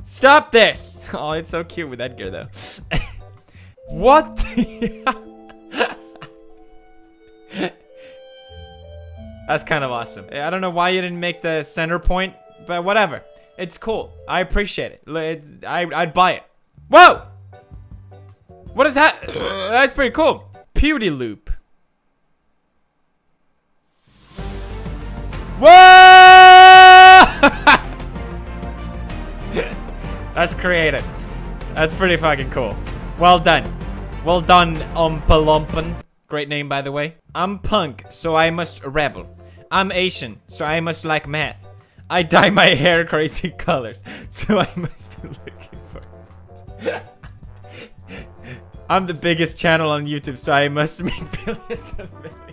Stop this! Oh, it's so cute with Edgar though. What? That's kind of awesome. I don't know why you didn't make the center point, but whatever. It's cool. I appreciate it. I'd buy it. Whoa! What is that? That's pretty cool. Pewdie loop. Whoa! That's creative. That's pretty fucking cool. Well done. Well done, Umpalumpan. Great name, by the way. I'm punk, so I must rebel. I'm Asian, so I must like math. I dye my hair crazy colors, so I must be looking for... I'm the biggest channel on YouTube, so I must make billions of videos.